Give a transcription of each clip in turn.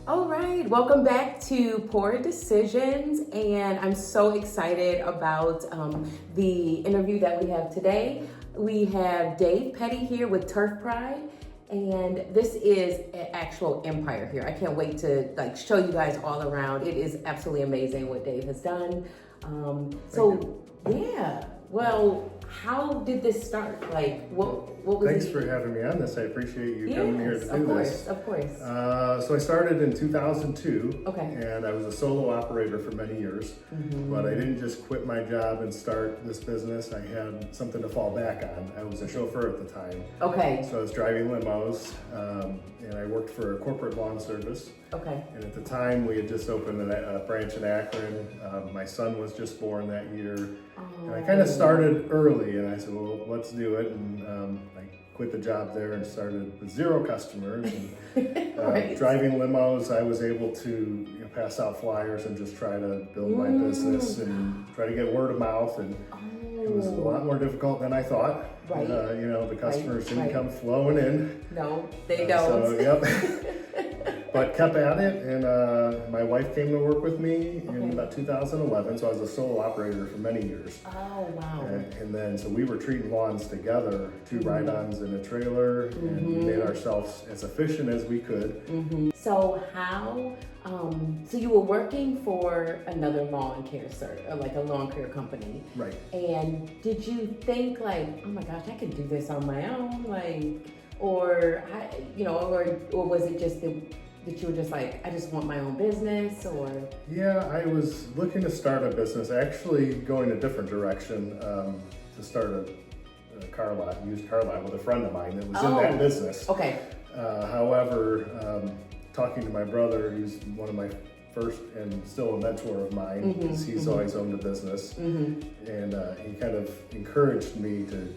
All right, welcome back to Poor Decisions, and I'm so excited about the interview that we have today. We have Dave Petti here with Turf Pride, and this is an actual empire here. I can't wait to show you guys all around. It is absolutely amazing what Dave has done. Well, how did this start? What was Thanks for having me on this. I appreciate you coming here to do this. Of course. So I started in 2002, Okay. and I was a solo operator for many years, but I didn't just quit my job and start this business. I had something to fall back on. I was a chauffeur at the time. Okay. So I was driving limos, and I worked for a corporate lawn service. Okay. And at the time, we had just opened a branch in Akron. My son was just born that year. And I kind of started early, and I said, well, let's do it. And I quit the job there and started with 0 customers. And, Right. Driving limos, I was able to pass out flyers and just try to build my business and try to get word of mouth. And it was a lot more difficult than I thought. Right. The customers didn't come flowing in. No, they don't. But kept at it, and my wife came to work with me in about 2011, so I was a solo operator for many years. Oh, wow. And then, so we were treating lawns together, 2 ride-ons in a trailer, and we made ourselves as efficient as we could. So so you were working for another lawn care like a lawn care company. Right. And did you think oh my gosh, I could do this on my own? Or was it just that you were just I just want my own business, or? Yeah, I was looking to start a business, actually going a different direction, to start a used car lot with a friend of mine that was in that business. Okay. However, talking to my brother, who's one of my first and still a mentor of mine, because he's always owned a business, and he kind of encouraged me to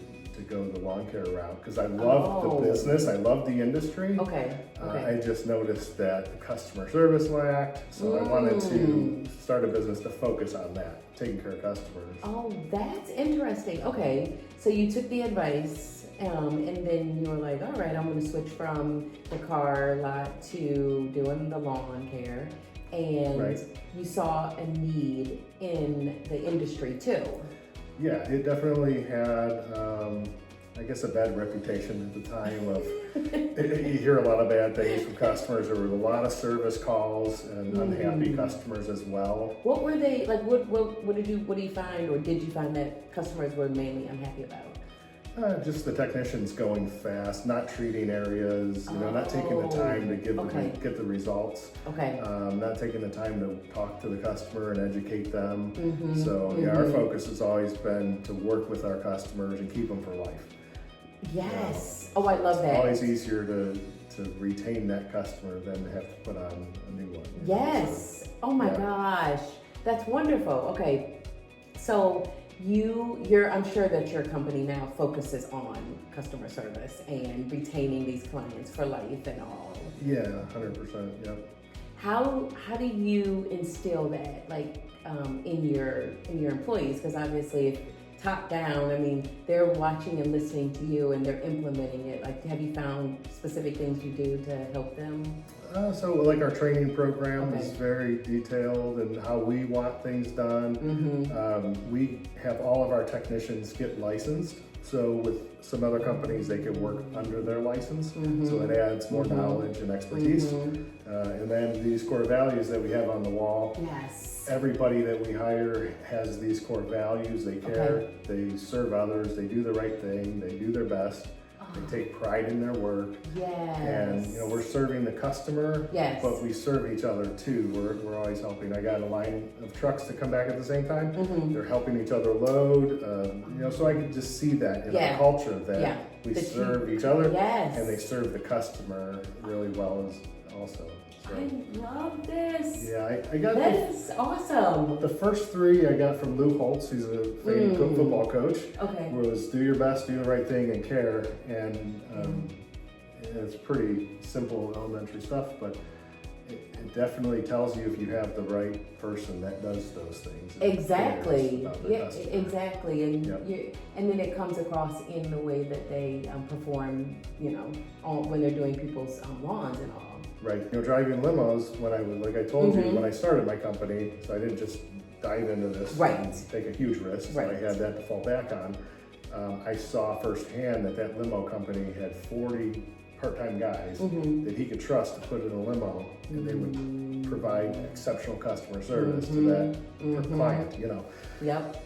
go the lawn care route, because I loved the business, I loved the industry. Okay. I just noticed that the customer service lacked, so I wanted to start a business to focus on that, taking care of customers. Oh, that's interesting. Okay, so you took the advice, and then you were like, all right, I'm going to switch from the car lot to doing the lawn care, and you saw a need in the industry too. Yeah, it definitely had, I guess, a bad reputation at the time of, you hear a lot of bad things from customers. There were a lot of service calls and unhappy customers as well. What were they, what do you find, or did you find that customers were mainly unhappy about? Just the technicians going fast, not treating areas, not taking the time to get the results. Okay. Not taking the time to talk to the customer and educate them. Our focus has always been to work with our customers and keep them for life. Yes. I love that. It's always easier to retain that customer than to have to put on a new one. Yes. Oh my gosh. That's wonderful. Okay. So I'm sure that your company now focuses on customer service and retaining these clients for life and all. Yeah, 100%. Yep. How do you instill that in your employees? Because obviously, if top down, they're watching and listening to you and they're implementing it. Have you found specific things you do to help them? So our training program is very detailed and how we want things done. We have all of our technicians get licensed. So with some other companies, they can work under their license. So it adds more knowledge and expertise. And then these core values that we have on the wall. Yes. Everybody that we hire has these core values. They care, they serve others, they do the right thing, they do their best. They take pride in their work. Yes. And we're serving the customer, yes, but we serve each other too. We're always helping. I got a line of trucks to come back at the same time. They're helping each other load. So I could just see that in our culture that we serve each other, and they serve the customer really well as also. So, I love this. Yeah, I got that is awesome. The first 3 I got from Lou Holtz, who's a famed football coach. Okay. Was do your best, do the right thing, and care. And it's pretty simple elementary stuff, but it definitely tells you if you have the right person that does those things. Exactly. Yeah, exactly. And and then it comes across in the way that they perform, when they're doing people's lawns and all. Right. Driving limos, when I was, like I told you, when I started my company, so I didn't just dive into this and take a huge risk. So I had that to fall back on. I saw firsthand that limo company had 40 part-time guys that he could trust to put in a limo, and they would provide exceptional customer service to that client, Yep.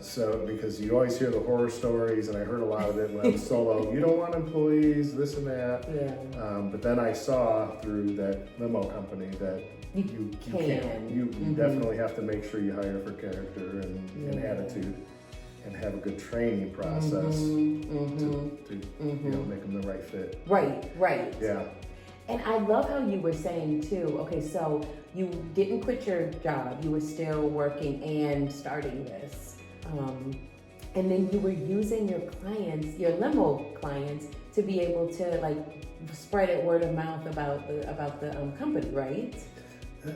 So, because you always hear the horror stories, and I heard a lot of it when I was solo, you don't want employees, this and that. Yeah. But then I saw through that limo company that you can. You definitely have to make sure you hire for character and attitude, and have a good training process to make them the right fit. Right. Yeah. And I love how you were saying too, okay, so you didn't quit your job, you were still working and starting this. And then you were using your clients, your limo clients, to be able to like spread it word of mouth about the company, right?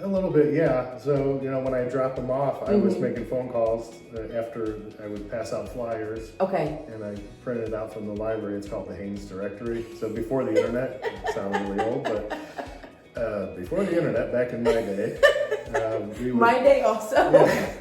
A little bit, yeah. So, when I dropped them off, I was making phone calls after I would pass out flyers. Okay. And I printed it out from the library. It's called the Haynes Directory. So before the internet, it sounds really old, but before the internet, back in my day, my day also. Yeah.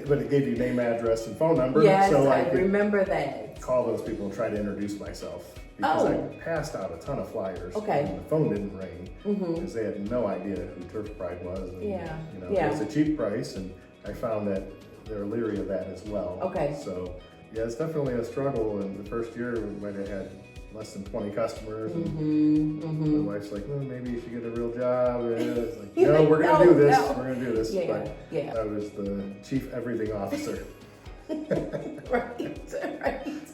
But it gave you name, address, and phone number. Yes, so I remember that. Call those people and try to introduce myself. Because I passed out a ton of flyers. Okay. And the phone didn't ring because they had no idea who Turf Pride was. And, it was a cheap price, and I found that they're leery of that as well. Okay. So, yeah, it's definitely a struggle. And the first year, we might have had less than 20 customers. And my wife's like, well, maybe you should get a real job. And it's like, no, we're going to do this. We're going to do this. Yeah. I was the chief everything officer. Right.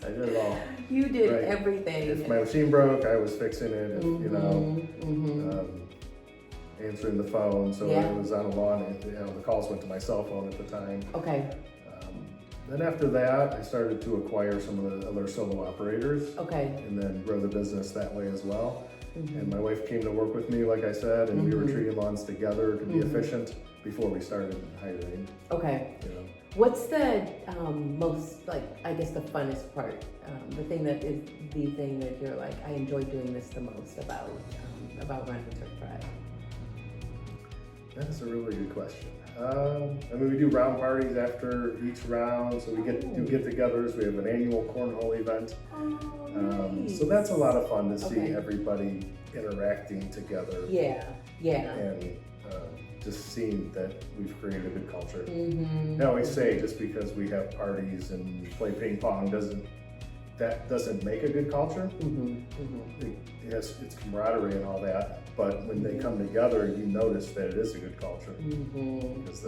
I did it all. You did everything. If my machine broke, I was fixing it. If, answering the phone. So it was on a lawn. The calls went to my cell phone at the time. Okay. Then after that, I started to acquire some of the other solo operators. Okay. And then grow the business that way as well. And my wife came to work with me, like I said, and we were treating lawns together to be efficient before we started hiring. Okay. What's the most, I guess the funnest part? The thing that you're like, I enjoy doing this the most about running Turf Pride? That's a really good question. We do round parties after each round, so we do get-togethers. We have an annual cornhole event. Nice. So that's a lot of fun to see everybody interacting together. Yeah. And just seeing that we've created a good culture. I always say, just because we have parties and play ping pong doesn't make a good culture. Yes, it's camaraderie and all that, but when they come together, you notice that it is a good culture because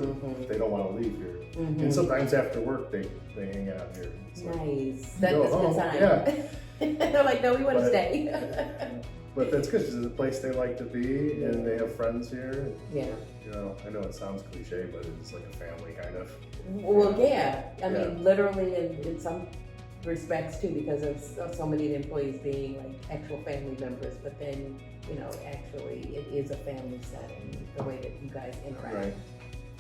they don't want to leave here. And sometimes after work, they hang out here. Nice. That's a good time. Yeah. They're like, no, we want to stay. But that's good because it's a place they like to be, and they have friends here. Yeah. I know it sounds cliche, but it's like a family kind of. Well, yeah. I mean, literally in some respects too, because of so many employees being like actual family members, but then, actually it is a family setting, the way that you guys interact. Right.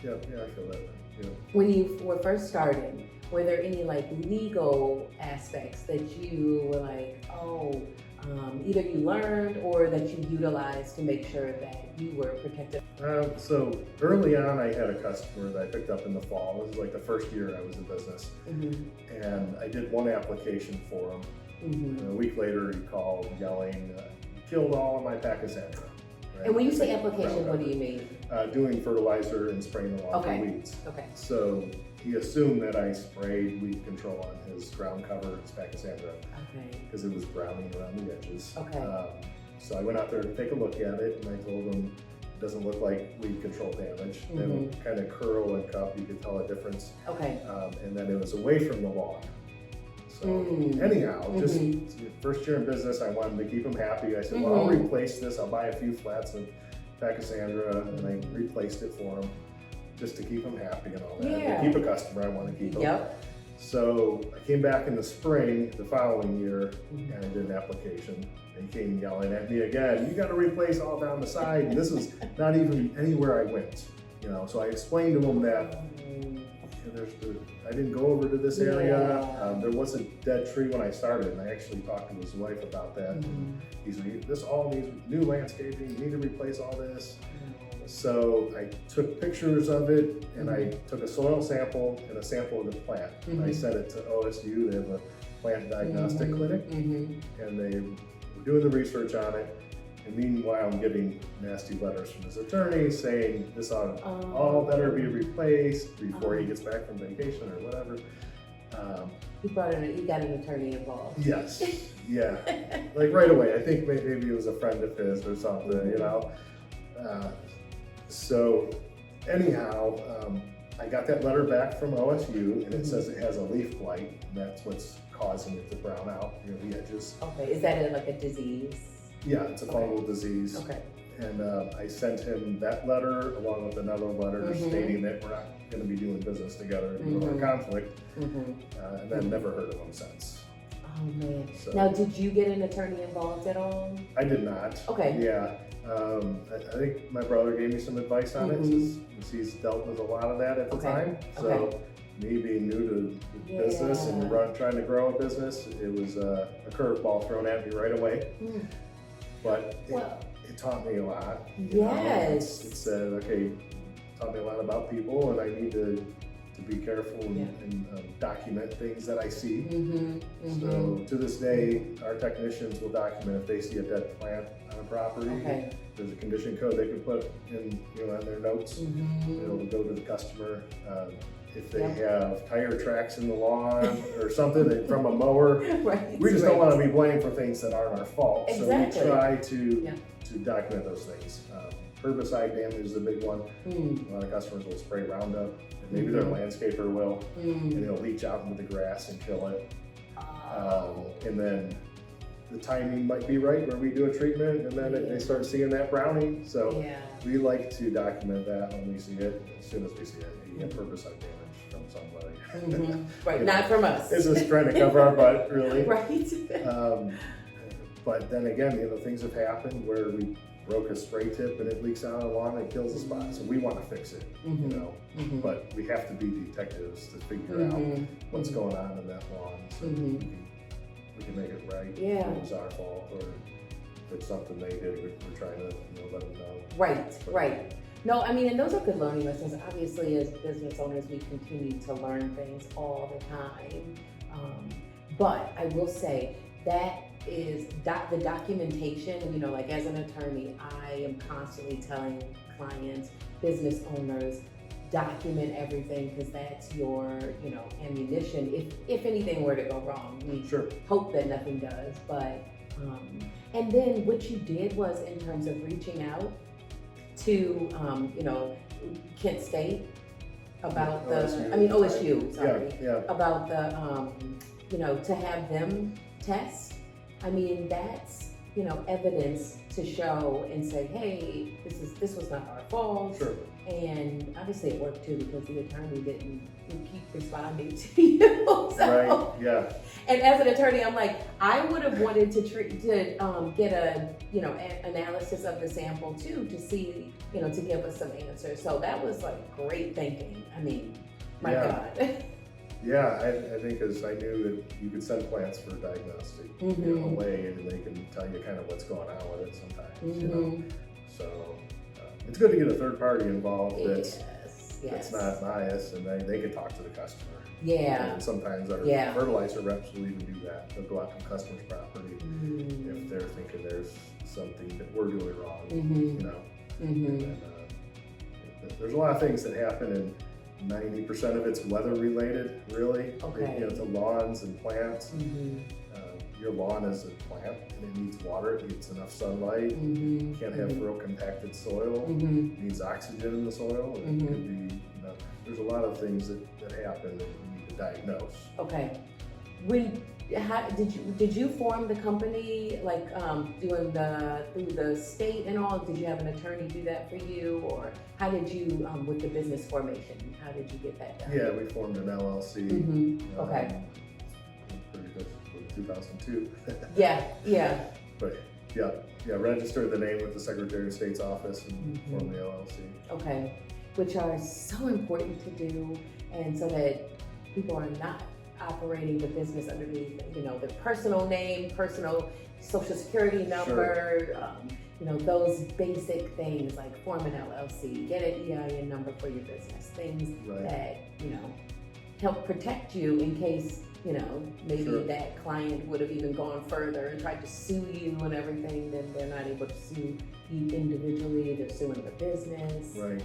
Yeah, I feel that way. Yeah. When you were first starting, were there any legal aspects that you were like, either you learned or that you utilized to make sure that you were protected? So early on, I had a customer that I picked up in the fall. This was like the first year I was in business. And I did one application for him. And a week later, he called yelling, killed all of my Pachysandra. Right? And when you say application, what do you mean? Doing fertilizer and spraying the lawn for weeds. Okay. So he assumed that I sprayed weed control on his ground cover, his Pachysandra, because it was browning around the edges. Okay. So I went out there to take a look at it, and I told him it doesn't look like weed control damage. They would kind of curl and cup, you could tell a difference. Okay. And then it was away from the lawn. So anyhow, just first year in business, I wanted to keep him happy. I said, well, I'll replace this. I'll buy a few flats of Pachysandra, and I replaced it for him just to keep him happy and all that. Yeah. To keep a customer, I want to keep him. Yep. So I came back in the spring, the following year, and I did an application. And he came yelling at me again, you got to replace all down the side. And this is not even anywhere I went. So I explained to him that I didn't go over to this area. Yeah. There was a dead tree when I started, and I actually talked to his wife about that. He said, this all needs new landscaping, you need to replace all this. So I took pictures of it, and I took a soil sample and a sample of the plant. And I sent it to OSU. They have a plant diagnostic clinic, and they were doing the research on it. And meanwhile, I'm getting nasty letters from his attorney saying this all better be replaced before he gets back from vacation or whatever. He got an attorney involved. Yes, yeah, like right away. I think maybe it was a friend of his or something, you know. So anyhow, I got that letter back from OSU, and it says it has a leaf blight, and that's what's causing it to brown out near the edges. Okay, is that like a disease? Yeah, it's a fungal disease. Okay. And I sent him that letter along with another letter stating that we're not going to be doing business together due to our conflict, and then never heard of him since. Oh man. So, now, did you get an attorney involved at all? I did not. Okay. Yeah. I think my brother gave me some advice on it since he's dealt with a lot of that at the time. So me being new to the business and trying to grow a business, it was a curveball thrown at me right away. But it taught me a lot. Yes. It said, okay, taught me a lot about people, and I need to be careful and document things that I see. So to this day, our technicians will document if they see a dead plant on a property. There's a condition code they can put in, on their notes. It'll go to the customer. If they have tire tracks in the lawn or something from a mower, we just don't want to be blamed for things that aren't our fault. So we try to document those things. Herbicide damage is a big one. A lot of customers will spray Roundup, and maybe their landscaper will, and it'll leach out into the grass and kill it. And then the timing might be right where we do a treatment, and then they start seeing that browning. So we like to document that when we see it, as soon as we see it. You have herbicide damage from somebody. Right, not from us. It's just trying to cover our butt, really. Right. But then again, things have happened where we broke a spray tip and it leaks out on the lawn and kills the spot. So we want to fix it, But we have to be detectives to figure out what's going on in that lawn, so we can make it right. If it was our fault, or if it's something they did, we're trying to let them know. Right. No, I mean, and those are good learning lessons. Obviously, as business owners, we continue to learn things all the time. But I will say that is the documentation, like as an attorney, I am constantly telling clients, business owners, document everything, because that's your, ammunition. If anything were to go wrong, we hope that nothing does. But, and then what you did was, in terms of reaching out to, Kent State about OSU, sorry, about the, to have them test. I mean, that's, evidence to show and say, hey, this was not our fault. And obviously it worked too, because the attorney didn't keep responding to you. So, and as an attorney, I'm like, I would have wanted to get a, analysis of the sample too, to see, to give us some answers. So that was like great thinking. I mean, my God. Yeah, I think as I knew that you could send plants for diagnostic away, and they can tell you kind of what's going on with it sometimes, So it's good to get a third party involved that's not biased, and they can talk to the customer. And sometimes our fertilizer reps will even do that. They'll go out to the customer's property if they're thinking there's something that we're doing wrong, And then, there's a lot of things that happen, and 90% of it's weather related, really. To lawns and plants. Your lawn is a plant, and it needs water, it needs enough sunlight. You can't have real compacted soil. It needs oxygen in the soil. It could be, there's a lot of things that happen that you need to diagnose. Did you form the company, like doing through the state and all? Did you have an attorney do that for you, or how did you with the business formation? How did you get that done? Yeah, we formed an LLC. Pretty good, 2002. But registered the name with the Secretary of State's office and formed the LLC. which are so important to do, and so that people are not operating the business underneath, their personal name, personal social security number, those basic things like form an LLC, get an EIN number for your business, things that, help protect you in case, maybe that client would have even gone further and tried to sue you and everything, then they're not able to sue you individually, they're suing the business. Right.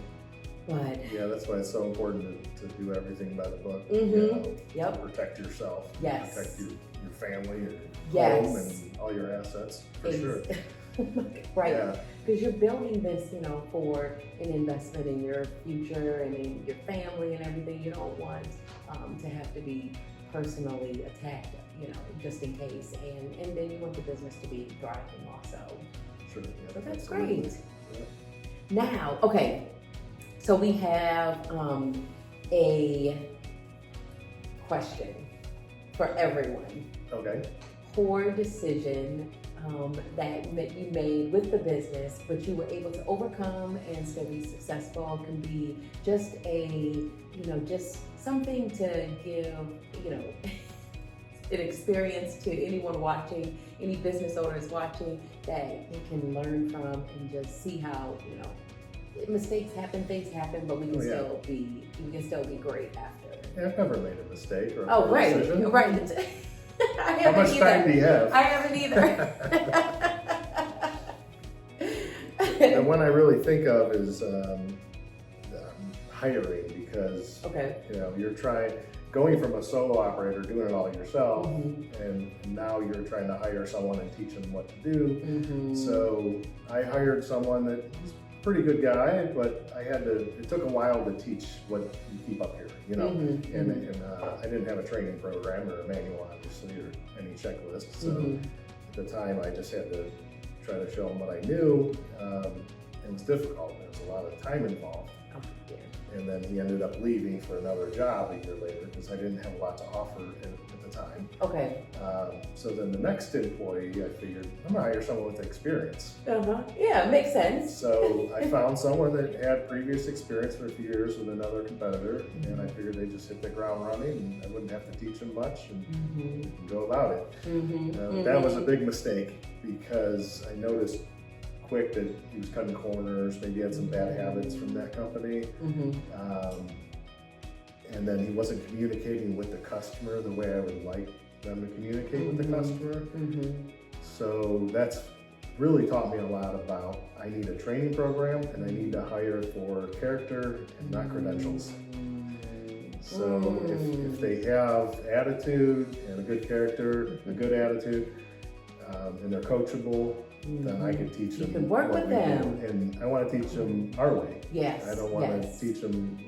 But yeah, that's why it's so important to do everything by the book. Yep. To protect yourself. Yes. Protect your family, Yes. home, and all your assets, for sure. Right. Yeah. Because you're building this, for an investment in your future and in your family and everything. You don't want to have to be personally attacked, just in case. And then you want the business to be thriving also. Sure. Yeah, So that's absolutely. great. Yeah. Now, okay. So we have a question for everyone. Okay. Poor decision that you made with the business, but you were able to overcome and still be successful, can be just just something to give, an experience to anyone watching, any business owners watching, that they can learn from and just see how, mistakes happen, things happen, but we can still be great after. Yeah, I've never made a mistake or a Oh, poor right, decision. right. I How haven't much either. time do you have? I haven't either. The one I really think of is hiring, because Okay. you're going from a solo operator doing it all yourself, Mm-hmm. and now you're trying to hire someone and teach them what to do. Mm-hmm. So I hired someone that was a pretty good guy, but it took a while to teach what you keep up here, Mm-hmm. and I didn't have a training program or a manual, obviously, or any checklist. So Mm-hmm. at the time, I just had to try to show him what I knew. It was difficult. There was a lot of time involved. Oh, yeah. And then he ended up leaving for another job a year later because I didn't have a lot to offer at the time. Okay. So then the next employee, I figured, I'm gonna hire someone with experience. Yeah, makes sense. So I found someone that had previous experience for a few years with another competitor, and I figured they just hit the ground running and I wouldn't have to teach them much and go about it. That was a big mistake, because I noticed quick that he was cutting corners, maybe had some bad habits from that company. And then he wasn't communicating with the customer the way I would like them to communicate with the customer. So that's really taught me a lot about, I need a training program and I need to hire for character and not credentials. So if they have attitude and a good character, a good attitude, and they're coachable, then I can teach them. You can work with them. And I want to teach them our way. Yes. I don't want to teach them,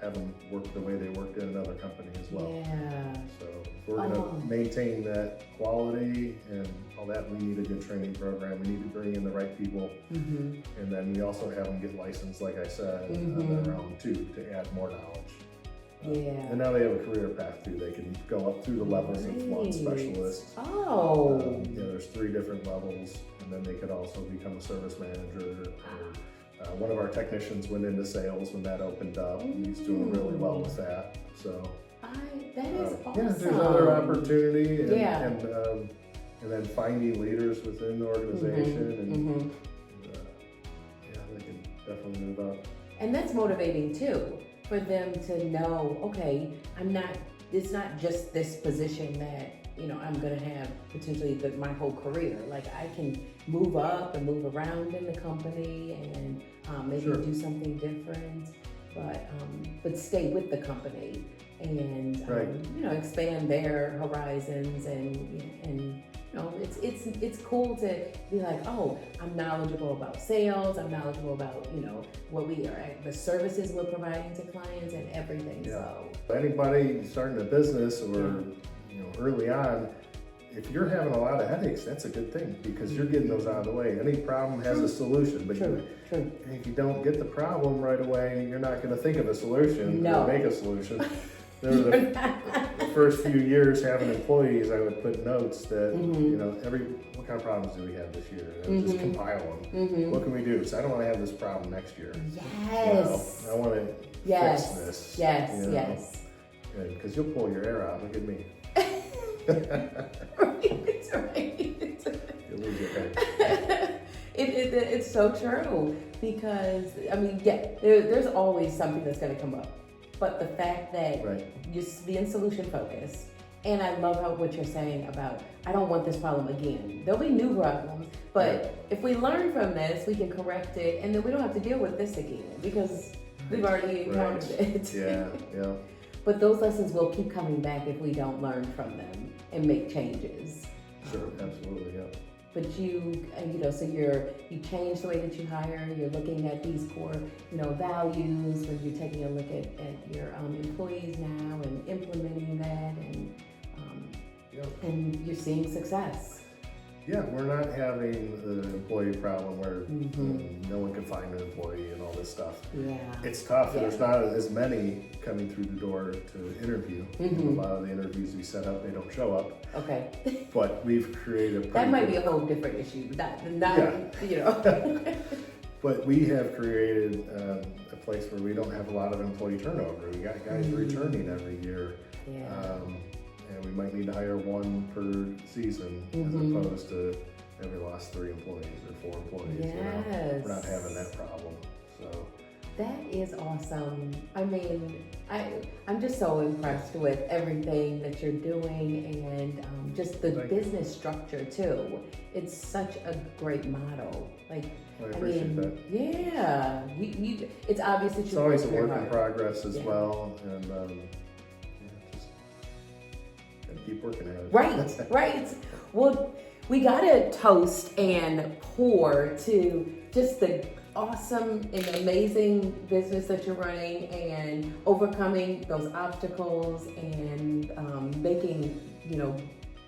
have them work the way they worked in another company as well. Yeah. So if we're going to maintain that quality and all that, we need a good training program. We need to bring in the right people. And then we also have them get licensed, like I said, on their own too, to add more knowledge. And now they have a career path too. They can go up through the levels of lawn specialists. There's 3 different levels, and then they could also become a service manager. Or, one of our technicians went into sales when that opened up, and he's doing really well with that. So that is awesome. Yeah, there's other opportunity, and then finding leaders within the organization, and they can definitely move up. And that's motivating too, for them to know, okay, it's not just this position that, I'm gonna have potentially my whole career. Like, I can move up and move around in the company and maybe do something different, but stay with the company and, expand their horizons and it's cool to be like, oh, I'm knowledgeable about sales, I'm knowledgeable about, what the services we're providing to clients and everything. So anybody starting a business or, early on, if you're having a lot of headaches, that's a good thing, because you're getting those out of the way. Any problem has a solution, but if you don't get the problem right away, you're not going to think of a solution or make a solution. there were the first few years having employees, I would put notes that, what kind of problems do we have this year? And I would just compile them. What can we do? So I don't want to have this problem next year. Yes. I want to fix this. Yes. Good, because you'll pull your hair out. Look at me. Right. You'll lose your hair. It's so true because, there's always something that's going to come up. But the fact that you're being solution focused, and I love what you're saying about, I don't want this problem again. There'll be new problems, but if we learn from this, we can correct it, and then we don't have to deal with this again because we've already encountered it. Yeah. But those lessons will keep coming back if we don't learn from them and make changes. Sure, absolutely, yeah. But so you change the way that you hire. You're looking at these core, values when you're taking a look at your employees now and implementing that, and you're seeing success. Yeah, we're not having the employee problem where no one can find an employee and all this stuff. Yeah, it's tough. Yeah. There's not as many coming through the door to interview. A lot of the interviews we set up, they don't show up. Okay. But we've created that might be a whole different issue. But we have created a place where we don't have a lot of employee turnover. We got guys returning every year. Yeah. And we might need to hire one per season as opposed to every lost 3 employees or 4 employees. Yes. We're not having that problem. So that is awesome. I'm just so impressed with everything that you're doing and just the business structure too. It's such a great model. I appreciate that. Yeah. It's obvious that it's always a work in progress as well, and keep working at it. Right. Well, we gotta toast and pour to just the awesome and amazing business that you're running and overcoming those obstacles and making,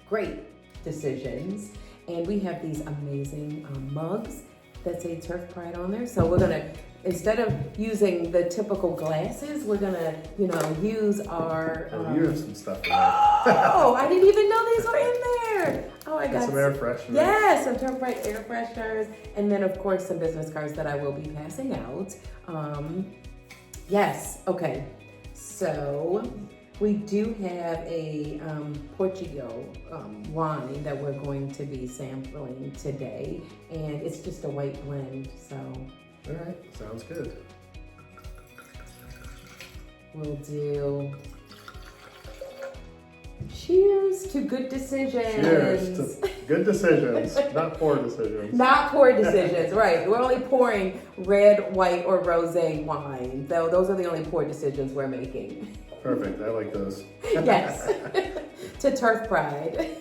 great decisions. And we have these amazing mugs that say Turf Pride on there. So we're gonna, instead of using the typical glasses, we're gonna, use our. You have some stuff in there. Oh, I didn't even know these were in there. Oh, I got some air fresheners. Yes, some Turf Pride air fresheners, and then of course some business cards that I will be passing out. Yes. Okay. So we do have a Portugal wine that we're going to be sampling today, and it's just a white blend. So. All right, sounds good. We'll do cheers to good decisions. Cheers to good decisions, not poor decisions. Not poor decisions, right. We're only pouring red, white, or rosé wine. So those are the only poor decisions we're making. Perfect, I like those. Yes, to Turf Pride.